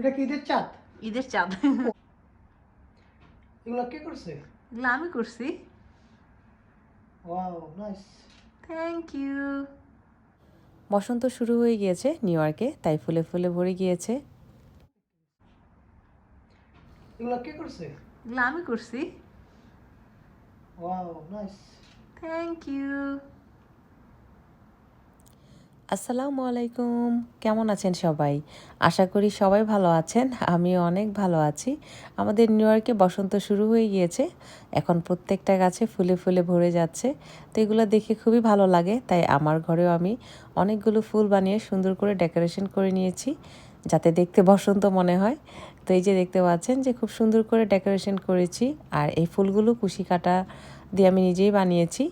এটা কি ঈদের চাঁদ? ঈদের চাঁদ। এগুলো কে করছে? এগুলো আমি করছি। Wow, nice. Thank you. বসন্ত শুরু হয়ে গিয়েছে নিউ ইয়র্কে, তাই ফুলে ফুলে ভরে গিয়েছে। এগুলো কে করছে? এগুলো আমি করছি। Wow, nice. Thank you. আসসালামু আলাইকুম, কেমন আছেন সবাই? আশা করি সবাই ভালো আছেন, আমিও অনেক ভালো আছি। আমাদের নিউ ইয়র্কে বসন্ত শুরু হয়ে গিয়েছে, এখন প্রত্যেকটা গাছে ফুলে ফুলে ভরে যাচ্ছে। তো এগুলো দেখে খুবই ভালো লাগে, তাই আমার ঘরেও আমি অনেকগুলো ফুল বানিয়ে সুন্দর করে ডেকোরেশন করে নিয়েছি, যাতে দেখতে বসন্ত মনে হয়। তো এই যে দেখতে পাচ্ছেন যে খুব সুন্দর করে ডেকোরেশন করেছি, আর এই ফুলগুলো কুশি কাটা দিয়ে আমি নিজেই বানিয়েছি।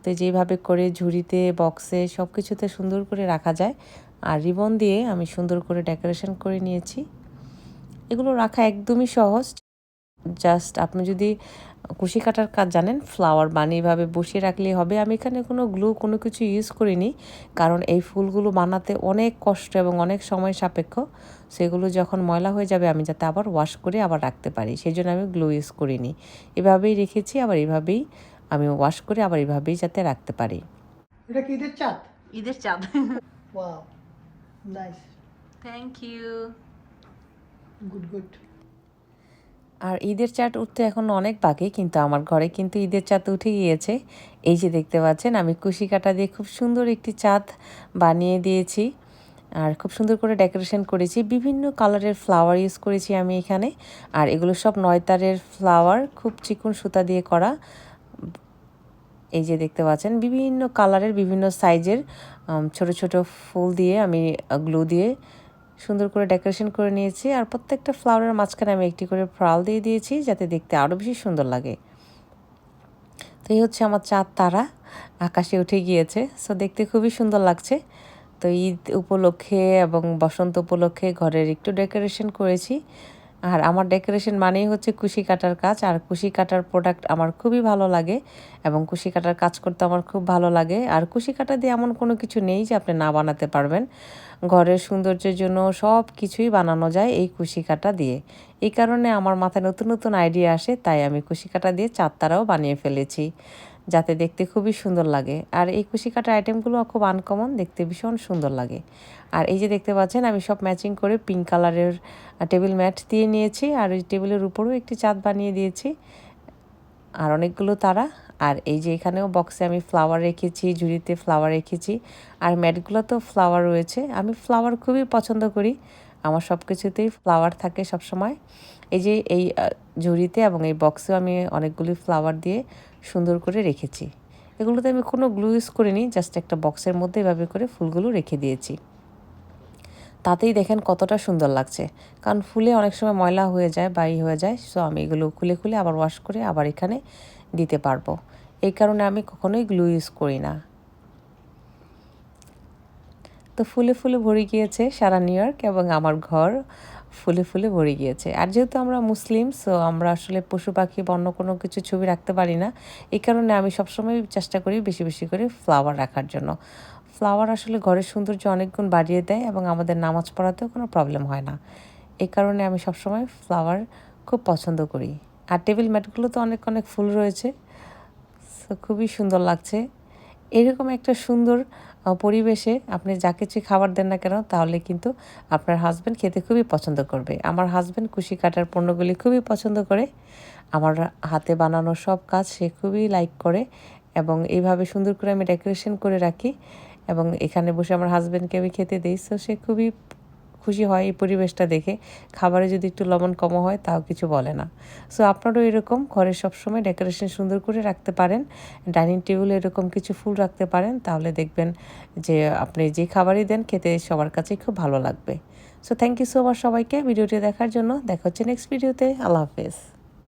তো যেভাবে করে ঝুড়িতে, বক্সে সব কিছুতে সুন্দর করে রাখা যায়, আর রিবন দিয়ে আমি সুন্দর করে ডেকোরেশন করে নিয়েছি। এগুলো রাখা একদমই সহজ, জাস্ট আপনি যদি কুশি কাটার কাজ জানেন, ফ্লাওয়ার বানিয়ে এভাবে বসিয়ে রাখলেই হবে। আমি এখানে কোনো গ্লু কোনো কিছু ইউজ করিনি, কারণ এই ফুলগুলো বানাতে অনেক কষ্ট এবং অনেক সময় সাপেক্ষ। সেগুলো যখন ময়লা হয়ে যাবে আমি যাতে আবার ওয়াশ করে আবার রাখতে পারি, সেই জন্য আমি গ্লু ইউজ করিনি। এভাবেই রেখেছি, আবার এভাবেই আমি ওয়াশ করে আবার এভাবেই যাতে রাখতে পারি। এটা কি ঈদের চাঁদ? ঈদের চাঁদ। Wow, nice. Thank you. Good good. আর ঈদের চাঁদ উঠতে এখন অনেক বাকি, কিন্তু আমার ঘরে কিন্তু ঈদের চাঁদ উঠে গিয়েছে। এই যে দেখতে পাচ্ছেন, আমি কুশি কাটা দিয়ে খুব সুন্দর একটি চাঁদ বানিয়ে দিয়েছি, আর খুব সুন্দর করে ডেকোরেশন করেছি। বিভিন্ন কালারের ফ্লাওয়ার ইউজ করেছি আমি এখানে, আর এগুলো সব 9 তারের ফ্লাওয়ার, খুব চিকন সুতা দিয়ে করা। এই যে দেখতে পাচ্ছেন বিভিন্ন কালারের, বিভিন্ন সাইজের ছোট ছোট ফুল দিয়ে আমি গ্লু দিয়ে সুন্দর করে ডেকোরেশন করে নিয়েছি। আর প্রত্যেকটা ফ্লাওয়ারের মাঝখানে আমি একটি করে ফ্রাল দিয়ে দিয়েছি, যাতে দেখতে আরও বেশি সুন্দর লাগে। তো এই হচ্ছে আমার চাঁদ তারা আকাশে উঠে গিয়েছে, সো দেখতে খুবই সুন্দর লাগছে। তো ঈদ উপলক্ষে এবং বসন্ত উপলক্ষে ঘরের একটু ডেকোরেশন করেছি। আর আমার ডেকোরেশন মানেই হচ্ছে কুশি কাটার কাজ, আর কুশি কাটার প্রোডাক্ট আমার খুবই ভালো লাগে এবং কুশি কাটার কাজ করতে আমার খুব ভালো লাগে। আর কুশি কাটা দিয়ে এমন কোনো কিছু নেই যে আপনি না বানাতে পারবেন। ঘরের সৌন্দর্যের জন্য সব কিছুই বানানো যায় এই কুশি কাটা দিয়ে। এই কারণে আমার মাথায় নতুন নতুন আইডিয়া আসে, তাই আমি কুশি কাটা দিয়ে চাঁদ তারাও বানিয়ে ফেলেছি, যাতে দেখতে খুবই সুন্দর লাগে। আর এই কুশি কাটার আইটেমগুলো খুব আনকমন, দেখতে ভীষণ সুন্দর লাগে। আর এই যে দেখতে পাচ্ছেন, আমি সব ম্যাচিং করে পিঙ্ক কালারের টেবিল ম্যাট দিয়ে নিয়েছি, আর ওই টেবিলের উপরেও একটি চাঁদ বানিয়ে দিয়েছি, আর অনেকগুলো তারা। আর এই যে এখানেও বক্সে আমি ফ্লাওয়ার রেখেছি, ঝুড়িতে ফ্লাওয়ার রেখেছি, আর ম্যাটগুলোতেও ফ্লাওয়ার রয়েছে। আমি ফ্লাওয়ার খুবই পছন্দ করি, আমার সব কিছুতেই ফ্লাওয়ার থাকে সব সময়। এই যে এই ঝুড়িতে এবং এই বক্সেও আমি অনেকগুলি ফ্লাওয়ার দিয়ে সুন্দর করে রেখেছি। এগুলোতে আমি কোনো গ্লু ইউজ করিনি, জাস্ট একটা বক্সের মধ্যে এভাবে করে ফুলগুলো রেখে দিয়েছি। তাতেই দেখেন কতটা সুন্দর লাগছে, কারণ ফুলে অনেক সময় ময়লা হয়ে যায় বা হয়ে যায়। সো আমি এগুলো খুলে খুলে আবার ওয়াশ করে আবার এখানে দিতে পারবো, এই কারণে আমি কখনোই গ্লু ইউজ করি না। তো ফুলে ফুলে ভরে গিয়েছে সারা নিউ ইয়র্ক, এবং আমার ঘর ফুলে ফুলে ভরে গিয়েছে। আর যেহেতু আমরা মুসলিম, সো আমরা আসলে পশু পাখি বা অন্য কোনো কিছু ছবি রাখতে পারি না, এই কারণে আমি সবসময় চেষ্টা করি বেশি বেশি করে ফ্লাওয়ার রাখার জন্য। ফ্লাওয়ার আসলে ঘরের সৌন্দর্য অনেক গুণ বাড়িয়ে দেয় এবং আমাদের নামাজ পড়াতেও কোনো প্রবলেম হয় না। এই কারণে আমি সবসময় ফ্লাওয়ার খুব পছন্দ করি। আর টেবিল ম্যাটগুলোতে অনেক অনেক ফুল রয়েছে, সো খুবই সুন্দর লাগছে। এরকম একটা সুন্দর পরিবেশে আপনি যা কিছু খাবার দেন না কেন, তাহলে কিন্তু আপনার হাজব্যান্ড খেতে খুবই পছন্দ করবে। আমার হাজব্যান্ড কুশি কাটার পণ্যগুলি খুবই পছন্দ করে, আমার হাতে বানানো সব কাজ সে খুবই লাইক করে, এবং এইভাবে সুন্দর করে আমি ডেকোরেশন করে রাখি এবং এখানে বসে আমার হাজব্যান্ডকে আমি খেতে দিই। সো সে খুবই খুশি হয় এই পরিবেশটা দেখে। খাবারে যদি একটু লবণ কমও হয় তাও কিছু বলে না। সো আপনারাও এরকম ঘরে সবসময় ডেকোরেশন সুন্দর করে রাখতে পারেন, ডাইনিং টেবিলে এরকম কিছু ফুল রাখতে পারেন, তাহলে দেখবেন যে আপনি যে খাবারই দেন খেতে সবার কাছেই খুব ভালো লাগবে। So thank you so much সবাইকে ভিডিওটি দেখার জন্য। দেখা হচ্ছে নেক্সট ভিডিওতে। আল্লাহ হাফেজ।